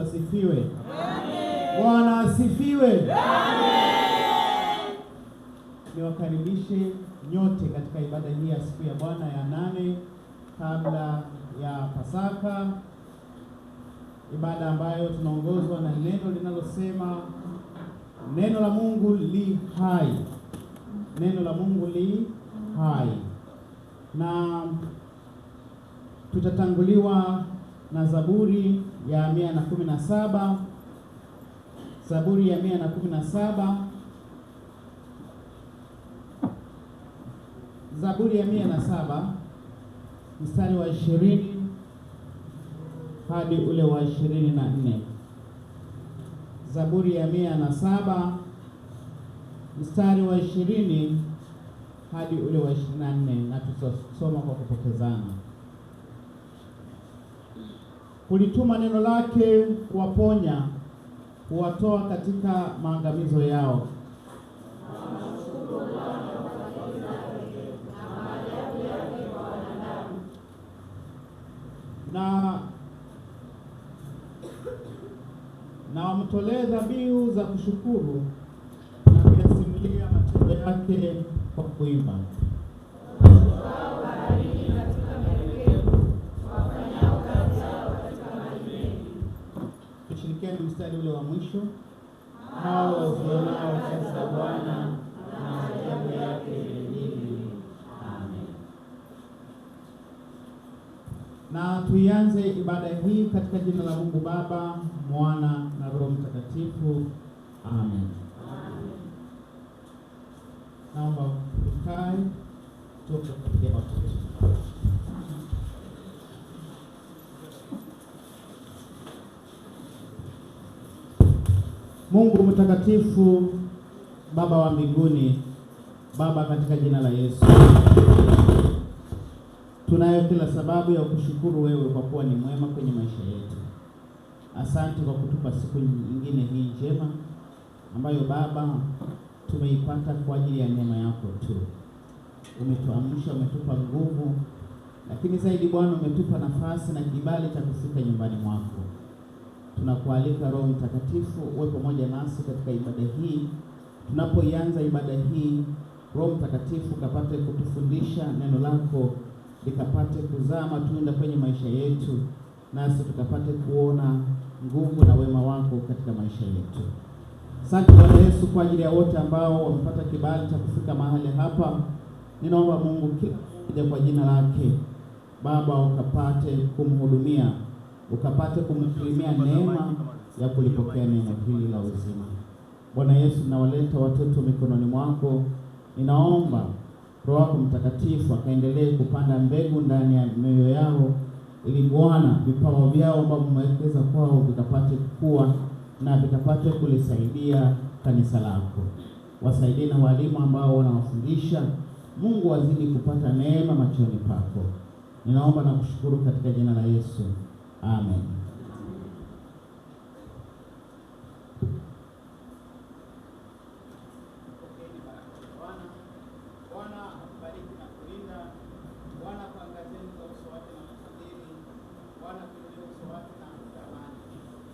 asifiwe. Amen. Bwana asifiwe. Amen. Niwakaribishe nyote katika ibada hii ya siku ya Bwana ya 8 kabla ya Pasaka, ibada ambayo tunaongozwa na neno linalosema neno la Mungu li hai. Neno la Mungu li hai. Na tutatanguliwa na Zaburi ya 117. Zaburi ya 117. Zaburi ya 107 mstari wa 20 hadi ule wa 24. Zaburi ya 107 mstari wa 20 hadi ule wa 24, na tutasoma kwa kupokezana. Kulituma neno lake kuwaponya, kuwatoa katika maangamizo yao. Na wamtolee dhabihu za kushukuru na kuyasimulia matendo yake kwa kuimba. Tushirikiane mstari ule wa mwisho. Hao wazionao kazi za Bwana na maajabu yake milele. Amen. Na tuianze ibada hii katika jina la Mungu Baba, Mwana na Roho Mtakatifu. Amen. Naomba tukae tukapiga magoti. Mungu mtakatifu, Baba wa mbinguni, Baba, katika jina la Yesu, tunayo kila sababu ya kushukuru wewe kwa kuwa ni mwema kwenye maisha yetu. Asante kwa kutupa siku nyingine hii njema ambayo Baba tumeipata kwa ajili ya neema yako tu. Umetuamsha, umetupa nguvu, lakini zaidi Bwana umetupa nafasi na kibali cha kufika nyumbani mwako. Tunakualika Roho Mtakatifu uwe pamoja nasi katika ibada hii. Tunapoianza ibada hii, Roho Mtakatifu kapate kutufundisha neno lako, likapate kuzaa matunda kwenye maisha yetu, nasi tukapate kuona nguvu na wema wako katika maisha yetu. Asante Bwana Yesu kwa ajili ya wote ambao wamepata kibali cha kufika mahali hapa. Ninaomba Mungu kila mmoja kwa jina lake Baba ukapate kumhudumia, ukapate kumkirimia neema ya kulipokea neno hili la uzima. Bwana Yesu, nawaleta watoto mikononi mwako. Ninaomba Roho wako Mtakatifu akaendelee kupanda mbegu ndani ya mioyo yao, ili Bwana vipawa vyao ambavyo umewekeza kwao vikapate kukua na vikapate kulisaidia kanisa lako. Wasaidie na walimu ambao wanawafundisha. Mungu wazidi kupata neema machoni pako. Ninaomba na kushukuru katika jina la Yesu. Amen. Bwana akubariki na kulinda. Bwana kuangazia uso wake na kufadhili. Bwana kuinulie uso wake na kukupa amani.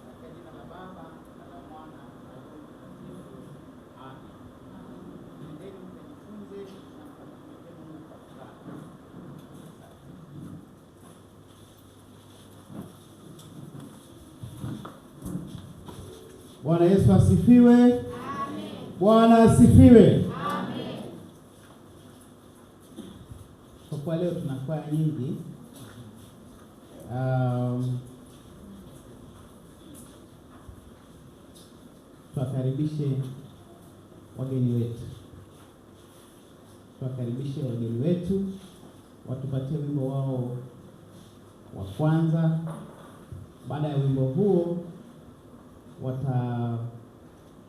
Katika jina la Baba na la Mwana na la Roho Mtakatifu. Amen. Nendeni mkajifunze na mkamtumikie Mungu kwa furaha. Bwana Yesu asifiwe. Amen. Bwana asifiwe. Amen. Kwa leo tuna kwaya nyingi. Tuwakaribishe wageni wetu. Tuwakaribishe wageni wetu watupatie wimbo wao wa kwanza. Baada ya wimbo huo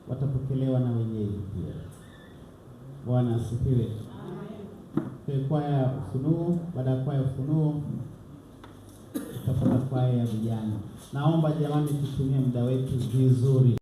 watapokelewa na wenyeji pia. Bwana asifiwe. Amen. Kwaya ya Ufunuo, baada ya kwaya ya Ufunuo tutapata kwaya ya vijana. Naomba jamani tutumie muda wetu vizuri.